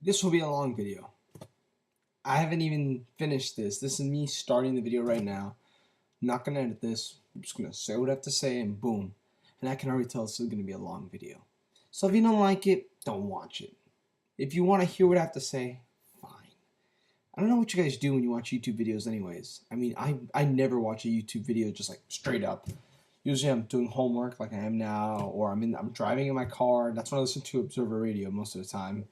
This will be a long video. I haven't even finished this. This is me starting the video right now. I'm not going to edit this. I'm just going to say what I have to say and boom. And I can already tell this is going to be a long video. So if you don't like it, don't watch it. If you want to hear what I have to say, fine. I don't know what you guys do when you watch YouTube videos anyways. I mean, I never watch a YouTube video just like straight up. Usually I'm doing homework like I am now, or I'm driving in my car. That's when I listen to Observer Radio most of the time.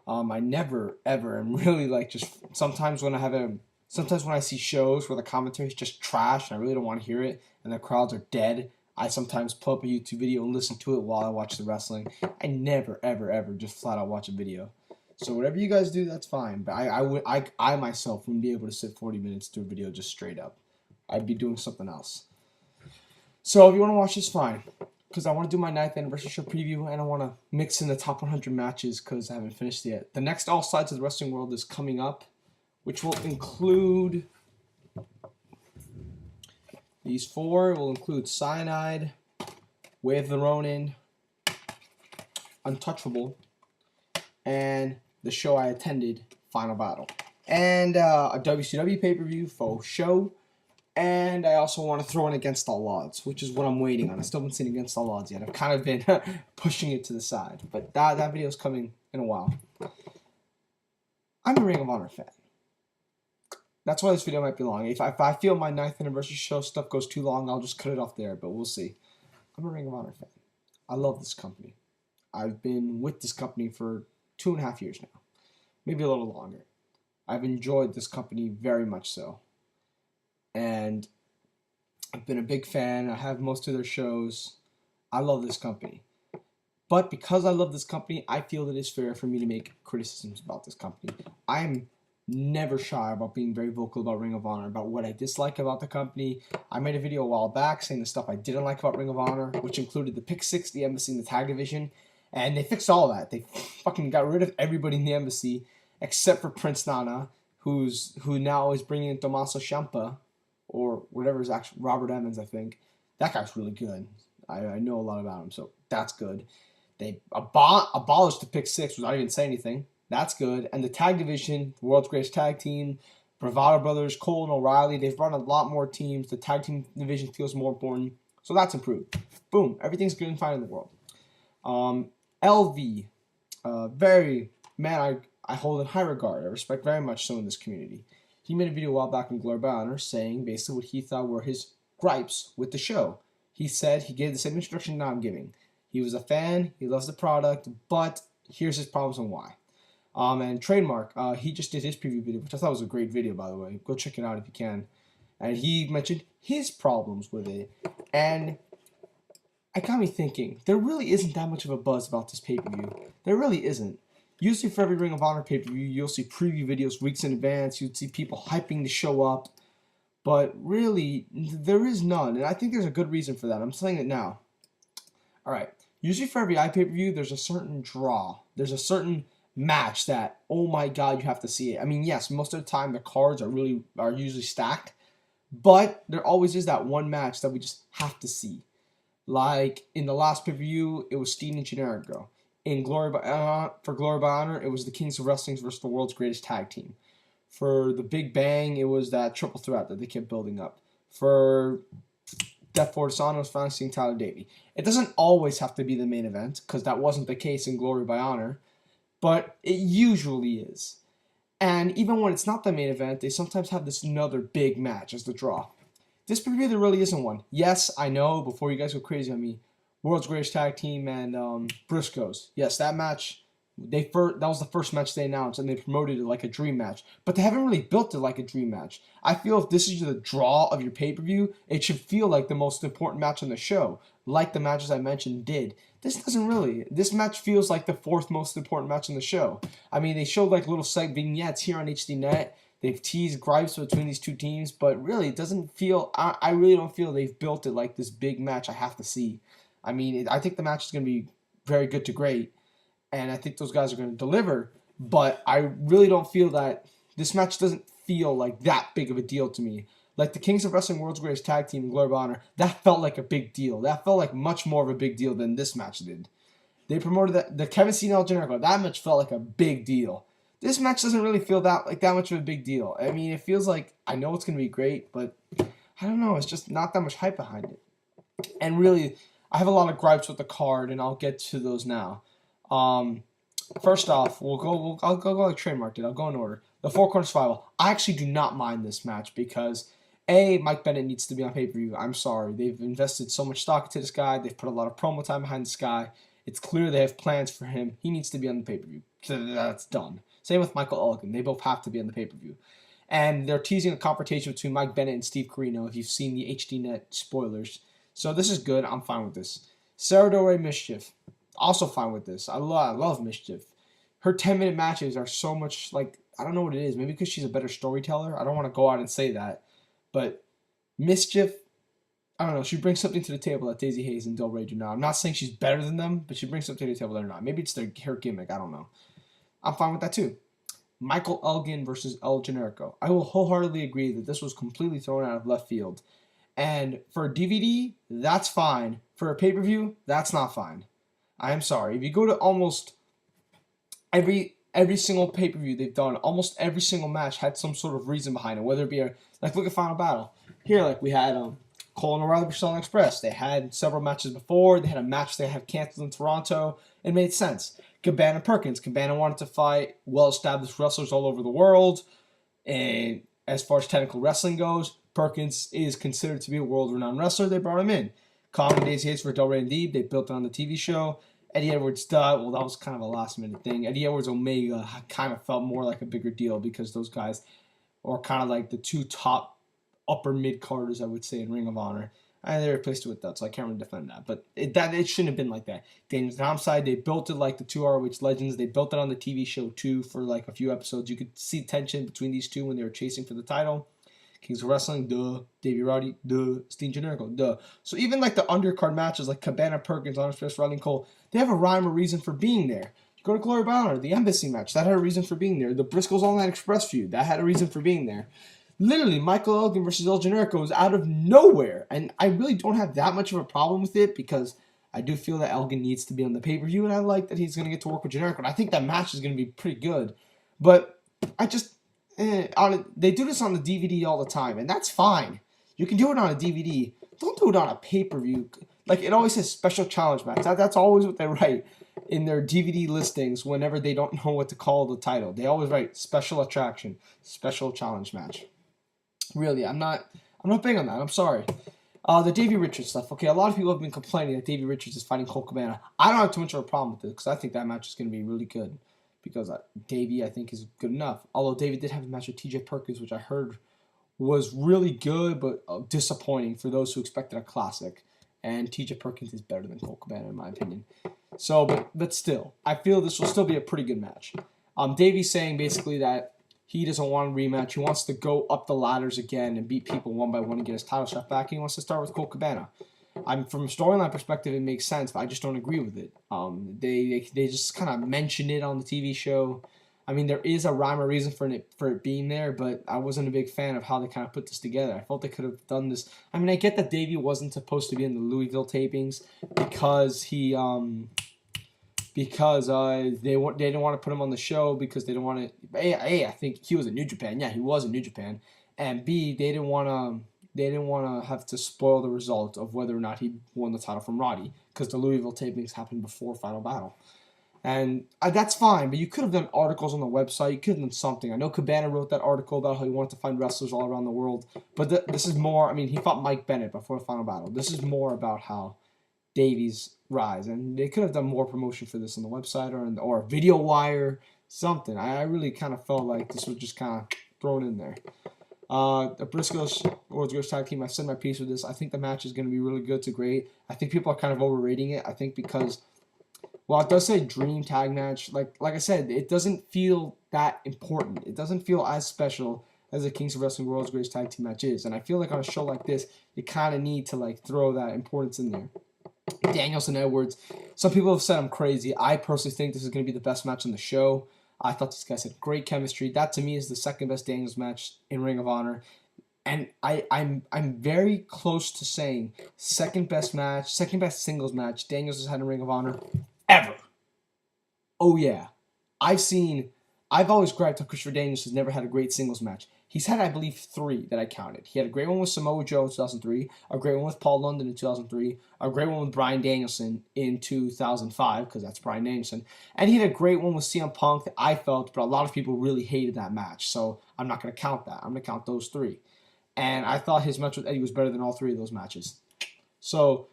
I never ever am really like just sometimes when I see shows where the commentary is just trash and I really don't want to hear it and the crowds are dead, I sometimes pull up a YouTube video and listen to it while I watch the wrestling. I never ever just flat out watch a video. So whatever you guys do, that's fine. But I myself wouldn't be able to sit 40 minutes to a video just straight up. I'd be doing something else. So if you want to watch this, fine. Because I want to do my 9th anniversary show preview, and I want to mix in the top 100 matches because I haven't finished yet. The next All Sides of the Wrestling World is coming up, which will include these four. It will include Cyanide, Way of the Ronin, Untouchable, and the show I attended, Final Battle. And a WCW pay-per-view, faux show. And I also want to throw in Against All Odds, which is what I'm waiting on. I still haven't seen Against All Odds yet. I've kind of been pushing it to the side. But that video is coming in a while. I'm a Ring of Honor fan. That's why this video might be long. If I feel my 9th anniversary show stuff goes too long, I'll just cut it off there. But we'll see. I'm a Ring of Honor fan. I love this company. I've been with this company for 2.5 years now. Maybe a little longer. I've enjoyed this company very much so. And I've been a big fan. I have most of their shows. I love this company. But because I love this company, I feel that it's fair for me to make criticisms about this company. I'm never shy about being very vocal about Ring of Honor, about what I dislike about the company. I made a video a while back saying the stuff I didn't like about Ring of Honor, which included the Pick 6, the Embassy, and the Tag Division. And they fixed all that. They fucking got rid of everybody in the Embassy except for Prince Nana, who now is bringing in Tommaso Ciampa, or whatever is actually Robert Emmons, I think. That guy's really good. I know a lot about him, so that's good. They abolished the Pick 6 without even saying anything. That's good. And the tag division, the world's greatest tag team, Bravado Brothers, Colt and O'Reilly, they've brought a lot more teams. The tag team division feels more important. So that's improved. Boom. Everything's good and fine in the world. LV, I hold in high regard. I respect very much so in this community. He made a video a while back in Glory by Honor saying basically what he thought were his gripes with the show. He said he gave the same instruction now I'm giving. He was a fan, he loves the product, but here's his problems and why. And Trademark, he just did his preview video, which I thought was a great video, by the way. Go check it out if you can. And he mentioned his problems with it. And it got me thinking, there really isn't that much of a buzz about this pay-per-view. There really isn't. Usually for every Ring of Honor pay-per-view, you'll see preview videos weeks in advance. You'd see people hyping the show up. But really, there is none. And I think there's a good reason for that. I'm saying it now. Alright. Usually for every pay-per-view, there's a certain draw. There's a certain match that, oh my god, you have to see it. I mean, yes, most of the time the cards are usually stacked. But there always is that one match that we just have to see. Like in the last pay-per-view, it was Steen and Generico. For Glory by Honor, it was the Kings of Wrestling versus the world's greatest tag team. For the Big Bang, it was that triple threat that they kept building up. For Death for Dishonor, it was finally seeing Tyler Davey. It doesn't always have to be the main event, because that wasn't the case in Glory by Honor, but it usually is. And even when it's not the main event, they sometimes have this another big match as the draw. This pay-per-view, there really isn't one. Yes, I know, before you guys go crazy on me, World's Greatest Tag Team and Briscoes. Yes, that match, that was the first match they announced, and they promoted it like a dream match. But they haven't really built it like a dream match. I feel if this is the draw of your pay-per-view, it should feel like the most important match on the show, like the matches I mentioned did. This doesn't really. This match feels like the 4th most important match on the show. I mean, they showed like little vignettes here on HDNet. They've teased gripes between these two teams, but really, it doesn't feel. I really don't feel they've built it like this big match I have to see. I mean, I think the match is going to be very good to great, and I think those guys are going to deliver, but I really don't feel that this match doesn't feel like that big of a deal to me. Like the Kings of Wrestling World's Greatest Tag Team in Glory of Honor, that felt like a big deal. That felt like much more of a big deal than this match did. They promoted the Kevin Cena El Generico. That match felt like a big deal. This match doesn't really feel that much of a big deal. I mean, it feels like I know it's going to be great, but I don't know. It's just not that much hype behind it. And really, I have a lot of gripes with the card, and I'll get to those now. First off, I'll go like trademarked it. I'll go in order. The Four Corner Survival. I actually do not mind this match because Mike Bennett needs to be on pay-per-view. I'm sorry. They've invested so much stock into this guy. They've put a lot of promo time behind this guy. It's clear they have plans for him. He needs to be on the pay-per-view. That's done. Same with Michael Elgin. They both have to be on the pay-per-view. And they're teasing a confrontation between Mike Bennett and Steve Corino if you've seen the HDNet spoilers. So this is good. I'm fine with this. Sarah Del Rey Mischief. Also fine with this. I love Mischief. Her 10-minute matches are so much like, I don't know what it is. Maybe because she's a better storyteller. I don't want to go out and say that. But Mischief, I don't know. She brings something to the table that Daisy Hayes and Del Rey do not. I'm not saying she's better than them, but she brings something to the table they're not. Maybe it's her gimmick. I don't know. I'm fine with that too. Michael Elgin versus El Generico. I will wholeheartedly agree that this was completely thrown out of left field. And for a DVD, that's fine. For a pay-per-view, that's not fine. I am sorry. If you go to almost every single pay-per-view they've done, almost every single match had some sort of reason behind it. Whether it be look at Final Battle. Here, like we had Cole and O'Reilly versus Express. They had several matches before. They had a match they have canceled in Toronto. It made sense. Cabana Perkins. Cabana wanted to fight well-established wrestlers all over the world. And as far as technical wrestling goes, Perkins is considered to be a world-renowned wrestler. They brought him in. Kong and Daisy Hayes for Del Rey and Deeb. They built it on the TV show. Eddie Edwards, well, that was kind of a last-minute thing. Eddie Edwards Omega kind of felt more like a bigger deal because those guys are kind of like the two top upper mid-carders, I would say, in Ring of Honor. And they replaced it with that, so I can't really defend that. But it shouldn't have been like that. Daniels and Homicide, they built it like the two ROH legends. They built it on the TV show, too, for like a few episodes. You could see tension between these two when they were chasing for the title. Kings of Wrestling, duh. Davey Roddy, duh. Steve Generico, duh. So even like the undercard matches like Cabana Perkins, Honor Express, Roddy and Colt, they have a rhyme or reason for being there. You go to Glory Banner, the Embassy match, that had a reason for being there. The Briscoes All Night Express feud, that had a reason for being there. Literally, Michael Elgin versus El Generico is out of nowhere. And I really don't have that much of a problem with it because I do feel that Elgin needs to be on the pay-per-view, and I like that he's going to get to work with Generico. And I think that match is going to be pretty good. But I just, they do this on the DVD all the time, and that's fine. You can do it on a DVD. Don't do it on a pay-per-view. Like, it always says special challenge match. That's always what they write in their DVD listings whenever they don't know what to call the title. They always write special attraction, special challenge match. Really, I'm not big on that. I'm sorry. The Davey Richards stuff. Okay, a lot of people have been complaining that Davey Richards is fighting Colt Cabana. I don't have too much of a problem with it because I think that match is going to be really good. Because Davey, I think, is good enough. Although Davey did have a match with TJ Perkins, which I heard was really good, but disappointing for those who expected a classic. And TJ Perkins is better than Colt Cabana, in my opinion. So, but still, I feel this will still be a pretty good match. Davey's saying basically that he doesn't want a rematch. He wants to go up the ladders again and beat people one by one and get his title shot back. And he wants to start with Colt Cabana. From a storyline perspective, it makes sense, but I just don't agree with it. They just kind of mention it on the TV show. I mean, there is a rhyme or reason for it being there, but I wasn't a big fan of how they kind of put this together. I felt they could have done this. I mean, I get that Davey wasn't supposed to be in the Louisville tapings because they didn't want to put him on the show because they didn't want to. A, I think he was in New Japan. Yeah, he was in New Japan. And B, they didn't want to have to spoil the result of whether or not he won the title from Roddy because the Louisville tapings happened before Final Battle. And that's fine, but you could have done articles on the website. You could have done something. I know Cabana wrote that article about how he wanted to find wrestlers all around the world. But this is more, I mean, he fought Mike Bennett before the Final Battle. This is more about how Davey's rise. And they could have done more promotion for this on the website or a video wire, something. I really kind of felt like this was just kind of thrown in there. The Briscoe's World's Greatest Tag Team, I've said my piece with this. I think the match is going to be really good to great. I think people are kind of overrating it. I think because, well, it does say dream tag match. Like I said, it doesn't feel that important. It doesn't feel as special as the Kings of Wrestling World's Greatest Tag Team match is. And I feel like on a show like this, you kind of need to like throw that importance in there. Daniels and Edwards. Some people have said I'm crazy. I personally think this is going to be the best match on the show. I thought these guys had great chemistry. That to me is the second best Daniels match in Ring of Honor. And I'm very close to saying second best match, second best singles match Daniels has had in Ring of Honor. ever. Oh yeah, I've always griped how Christopher Daniels has never had a great singles match. He's had, I believe, 3 that I counted. He had a great one with Samoa Joe in 2003, a great one with Paul London in 2003, a great one with Bryan Danielson in 2005, because that's Bryan Danielson, and he had a great one with CM Punk that I felt, but a lot of people really hated that match, so I'm not going to count that. I'm going to count those 3. And I thought his match with Eddie was better than all 3 of those matches. So,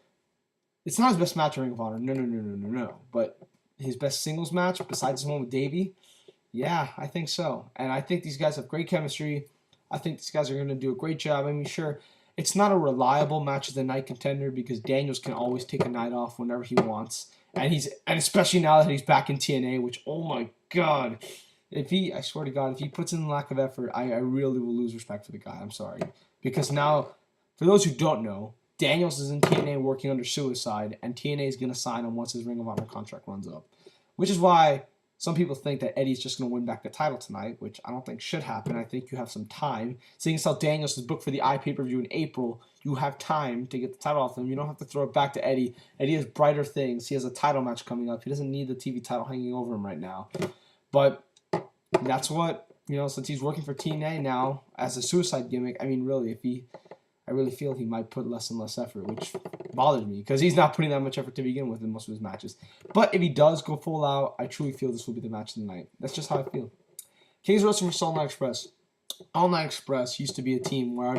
it's not his best match in Ring of Honor. No. But his best singles match, besides the one with Davey, yeah, I think so. And I think these guys have great chemistry. I think these guys are going to do a great job. I mean, sure, it's not a reliable match of the night contender because Daniels can always take a night off whenever he wants. And especially now that he's back in TNA, which, oh my God. I swear to God, if he puts in lack of effort, I really will lose respect for the guy. I'm sorry. Because now, for those who don't know, Daniels is in TNA working under Suicide, and TNA is going to sign him once his Ring of Honor contract runs up. Which is why some people think that Eddie's just going to win back the title tonight, which I don't think should happen. I think you have some time. Seeing as how Daniels is booked for the pay-per-view in April, you have time to get the title off him. You don't have to throw it back to Eddie. Eddie has brighter things. He has a title match coming up. He doesn't need the TV title hanging over him right now. But that's what, since he's working for TNA now as a Suicide gimmick, I mean, really, I really feel he might put less and less effort, which bothers me because he's not putting that much effort to begin with in most of his matches. But if he does go full out, I truly feel this will be the match of the night. That's just how I feel. Kings Wrestling vs. All Night Express. All Night Express used to be a team where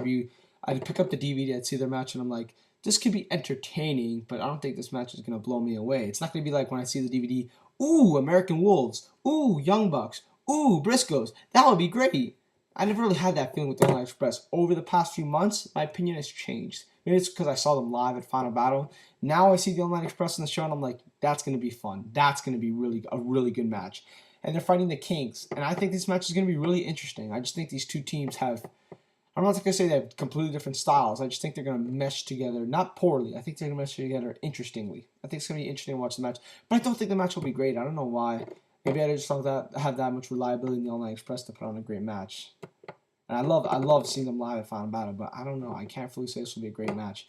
I'd pick up the DVD, I'd see their match, and I'm like, this could be entertaining, but I don't think this match is going to blow me away. It's not going to be like when I see the DVD, ooh, American Wolves, ooh, Young Bucks, ooh, Briscoes. That would be great. I never really had that feeling with the All Night Express. Over the past few months, my opinion has changed. Maybe it's because I saw them live at Final Battle. Now I see the All Night Express on the show, and I'm like, that's going to be fun. That's going to be a really good match. And they're fighting the Kings. And I think this match is going to be really interesting. I just think these two teams I'm not going to say they have completely different styles. I just think they're going to mesh together, not poorly. I think they're going to mesh together interestingly. I think it's going to be interesting to watch the match. But I don't think the match will be great. I don't know why. Maybe I just don't have that much reliability in the All Night Express to put on a great match. And I love seeing them live at Final Battle, but I don't know. I can't fully say this will be a great match.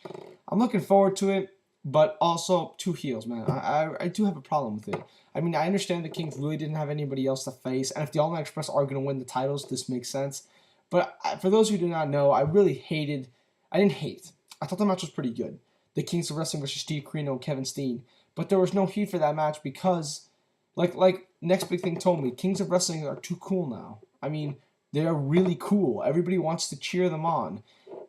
I'm looking forward to it, but also 2 heels, man. I do have a problem with it. I mean, I understand the Kings really didn't have anybody else to face, and if the All Night Express are going to win the titles, this makes sense. But for those who do not know, I didn't hate. I thought the match was pretty good. The Kings of Wrestling versus Steve Corino and Kevin Steen. But there was no heat for that match because, like Next Big Thing told me, Kings of Wrestling are too cool now. I mean, they are really cool. Everybody wants to cheer them on.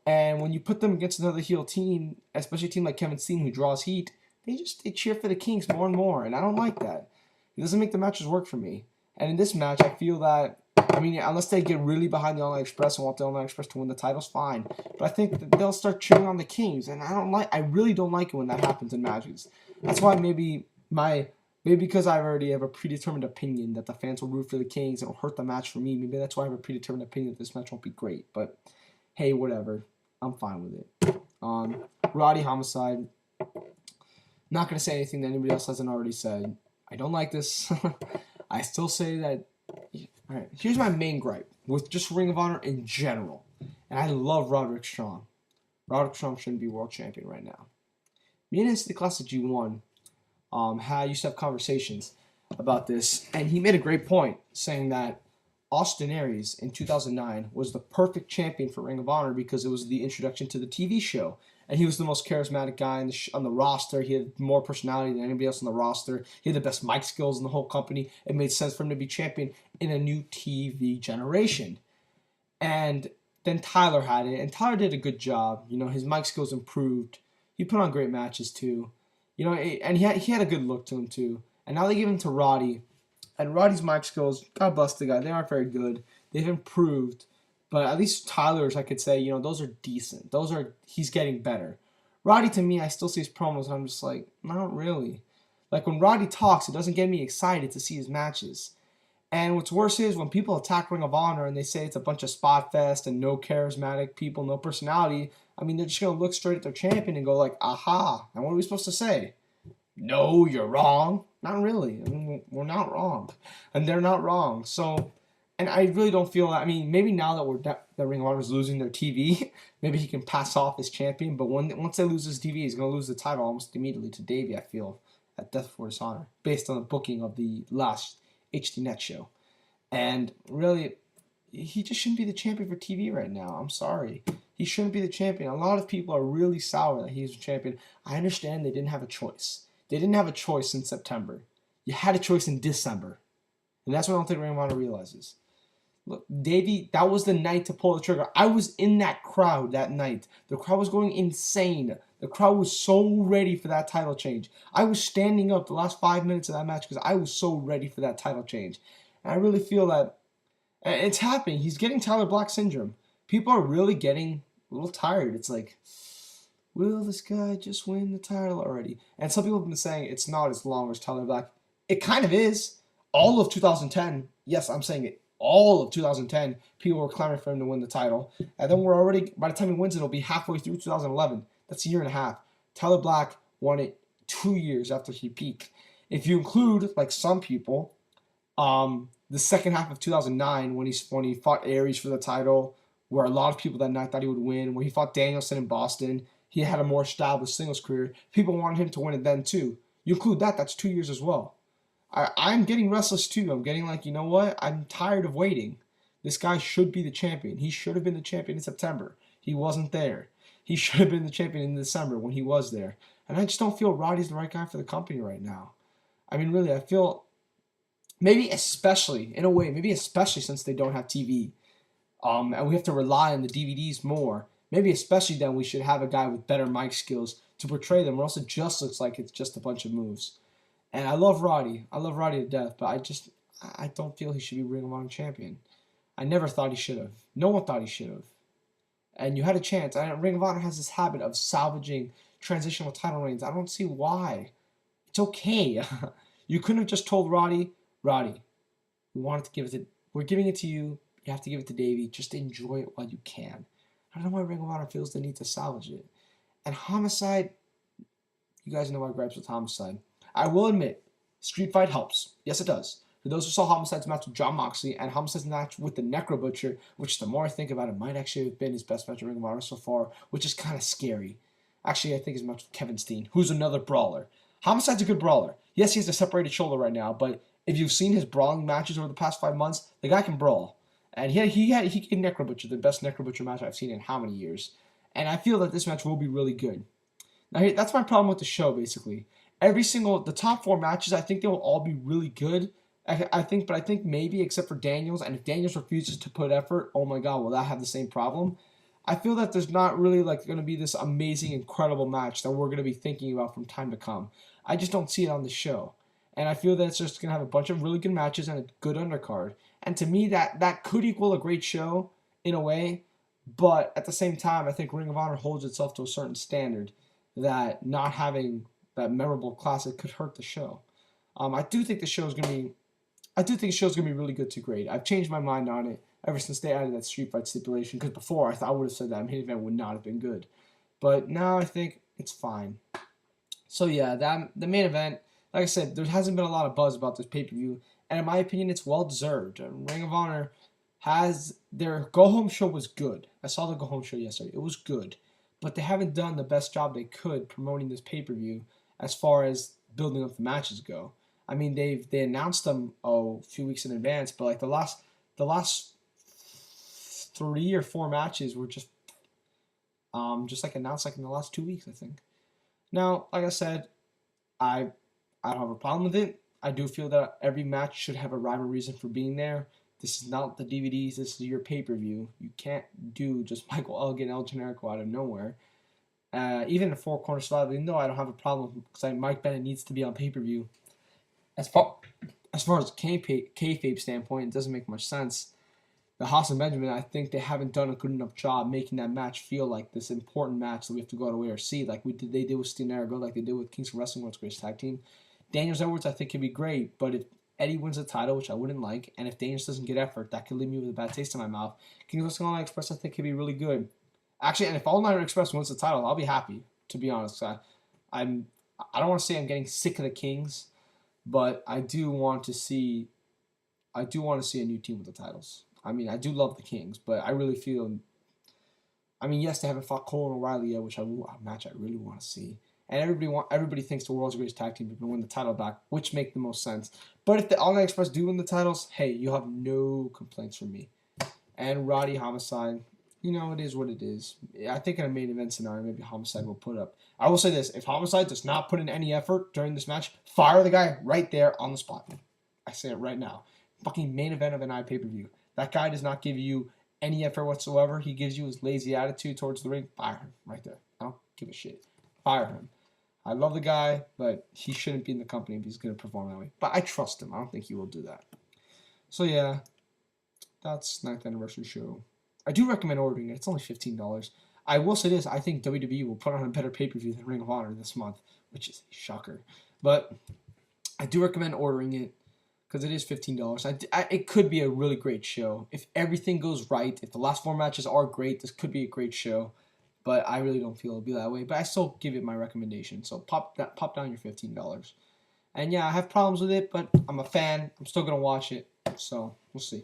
And when you put them against another heel team, especially a team like Kevin Steen who draws heat, they cheer for the Kings more and more. And I don't like that. It doesn't make the matches work for me. And in this match, I feel that, unless they get really behind the All Night Express and want the All Night Express to win the titles, fine. But I think that they'll start cheering on the Kings. And I really don't like it when that happens in matches. That's why maybe because I already have a predetermined opinion that the fans will root for the Kings, it'll hurt the match for me. Maybe that's why I have a predetermined opinion that this match won't be great. But, hey, whatever. I'm fine with it. Roddy Homicide. Not going to say anything that anybody else hasn't already said. I don't like this. I still say that... Alright, here's my main gripe with just Ring of Honor in general. And I love Roderick Strong. Roderick Strong shouldn't be world champion right now. Me and Instant Classic G1... I used to have conversations about this, and he made a great point, saying that Austin Aries in 2009 was the perfect champion for Ring of Honor because it was the introduction to the TV show, and he was the most charismatic guy on the roster. He had more personality than anybody else on the roster. He had the best mic skills in the whole company. It made sense for him to be champion in a new TV generation. And then Tyler had it, and Tyler did a good job. His mic skills improved. He put on great matches too. And he had a good look to him too. And now they give him to Roddy. And Roddy's mic skills, God bless the guy, they aren't very good. They've improved. But at least Tyler's, I could say, those are decent. He's getting better. Roddy, to me, I still see his promos and I'm just like, not really. Like when Roddy talks, it doesn't get me excited to see his matches. And what's worse is when people attack Ring of Honor and they say it's a bunch of spot fest and no charismatic people, no personality, they're just going to look straight at their champion and go like, aha, and what are we supposed to say? No, you're wrong. Not really. We're not wrong. And they're not wrong. So, and I really don't feel that, maybe now that Ring of Honor is losing their TV, maybe he can pass off as champion, but once they lose his TV, he's going to lose the title almost immediately to Davey, I feel. at Death Before Dishonor, based on the booking of the last HDNet show. And really, he just shouldn't be the champion for TV right now. I'm sorry. He shouldn't be the champion. A lot of people are really sour that he's a champion. I understand they didn't have a choice. They didn't have a choice in September. You had a choice in December. And that's what I don't think Ring of Honor realizes. Look, Davey, that was the night to pull the trigger. I was in that crowd that night. The crowd was going insane. The crowd was so ready for that title change. I was standing up the last 5 minutes of that match because I was so ready for that title change. And I really feel that it's happening. He's getting Tyler Black syndrome. People are really getting a little tired. It's like, will this guy just win the title already? And some people have been saying it's not as long as Tyler Black. It kind of is. All of 2010, yes, I'm saying it. All of 2010, people were clamoring for him to win the title. And then we're already, by the time he wins it, it'll be halfway through 2011. That's a year and a half. Tyler Black won it 2 years after he peaked. If you include, like some people, the second half of 2009 when he fought Aries for the title, where a lot of people that night thought he would win, where he fought Danielson in Boston, he had a more established singles career. People wanted him to win it then too. You include that, that's 2 years as well. I'm getting restless too. I'm getting like, you know what? I'm tired of waiting. This guy should be the champion. He should have been the champion in September. He wasn't there. He should have been the champion in December when he was there. And I just don't feel Roddy's the right guy for the company right now. I mean, really, I feel maybe especially, in a way, maybe especially since they don't have TV, and we have to rely on the DVDs more, maybe especially then we should have a guy with better mic skills to portray them, or else it just looks like it's just a bunch of moves. And I love Roddy. I love Roddy to death, but I don't feel he should be Ring of Honor champion. I never thought he should have. No one thought he should have. And you had a chance. Ring of Honor has this habit of salvaging transitional title reigns. I don't see why. It's okay. You couldn't have just told Roddy, we're giving it to you. You have to give it to Davey. Just enjoy it while you can. I don't know why Ring of Honor feels the need to salvage it. And Homicide, you guys know my gripes with Homicide. I will admit, Street Fight helps. Yes, it does. For those who saw Homicide's match with Jon Moxley and Homicide's match with the Necro Butcher, which the more I think about it, might actually have been his best match in Ring of Honor so far, which is kind of scary. Actually, I think his match with Kevin Steen, who's another brawler. Homicide's a good brawler. Yes, he has a separated shoulder right now, but if you've seen his brawling matches over the past 5 months, the guy can brawl. And he gave Necro Butcher the best Necro Butcher match I've seen in how many years. And I feel that this match will be really good. Now, that's my problem with the show, basically. The top 4 matches, I think they will all be really good. I think maybe except for Daniels, and if Daniels refuses to put effort, oh my god, will that have the same problem? I feel that there's not really going to be this amazing, incredible match that we're going to be thinking about from time to come. I just don't see it on the show. And I feel that it's just going to have a bunch of really good matches and a good undercard. And to me, that could equal a great show in a way, but at the same time, I think Ring of Honor holds itself to a certain standard that not having that memorable classic could hurt the show. I do think the show is going to be really good to great. I've changed my mind on it ever since they added that Street Fight stipulation, because before I would have said that main event would not have been good. But now I think it's fine. So yeah, the main event, like I said, there hasn't been a lot of buzz about this pay-per-view, and in my opinion, it's well-deserved. Ring of Honor their go-home show was good. I saw the go-home show yesterday. It was good. But they haven't done the best job they could promoting this pay-per-view as far as building up the matches go. I mean, they announced them a few weeks in advance, but like the last 3 or 4 matches were just like announced like in the last 2 weeks, I think. Now, like I said, I don't have a problem with it. I do feel that every match should have a rhyme or reason for being there. This is not the DVDs. This is your pay-per-view. You can't do just Michael Elgin, El Generico out of nowhere. Even a 4-corner survival, even though I don't have a problem because Mike Bennett needs to be on pay-per-view. As far as kayfabe standpoint, it doesn't make much sense. The Haas and Benjamin, I think they haven't done a good enough job making that match feel like this important match that we have to go out of way or see, like they did with Steve Arago, like they did with Kings of Wrestling World's Greatest Tag Team. Daniels Edwards, I think, can be great, but if Eddie wins the title, which I wouldn't like, and if Daniels doesn't get effort, that could leave me with a bad taste in my mouth. Kings of Wrestling All Night Express, I think, could be really good. Actually, and if All Night Express wins the title, I'll be happy, to be honest. I don't want to say I'm getting sick of the Kings, but I do want to see a new team with the titles. I mean, I do love the Kings, but I really feel. I mean, yes, they haven't fought Cole and O'Reilly yet, which a match I really want to see. and everybody thinks the world's greatest tag team is going to win the title back, which make the most sense. But if the All Night Express do win the titles, hey, you have no complaints from me. And Roddy Homicide, it is what it is. I think in a main event scenario, maybe Homicide will put up. I will say this: if Homicide does not put in any effort during this match, fire the guy right there on the spot. I say it right now. Fucking main event of an pay-per-view. That guy does not give you any effort whatsoever. He gives you his lazy attitude towards the ring. Fire him right there. I don't give a shit. Fire him. I love the guy, but he shouldn't be in the company if he's going to perform that way. But I trust him. I don't think he will do that. So yeah, that's 9th anniversary show. I do recommend ordering it. It's only $15. I will say this. I think WWE will put on a better pay-per-view than Ring of Honor this month, which is a shocker. But I do recommend ordering it because it is $15. It could be a really great show. If everything goes right, if the last 4 matches are great, this could be a great show. But I really don't feel it'll be that way. But I still give it my recommendation. So pop down your $15. And yeah, I have problems with it, but I'm a fan. I'm still going to watch it. So we'll see.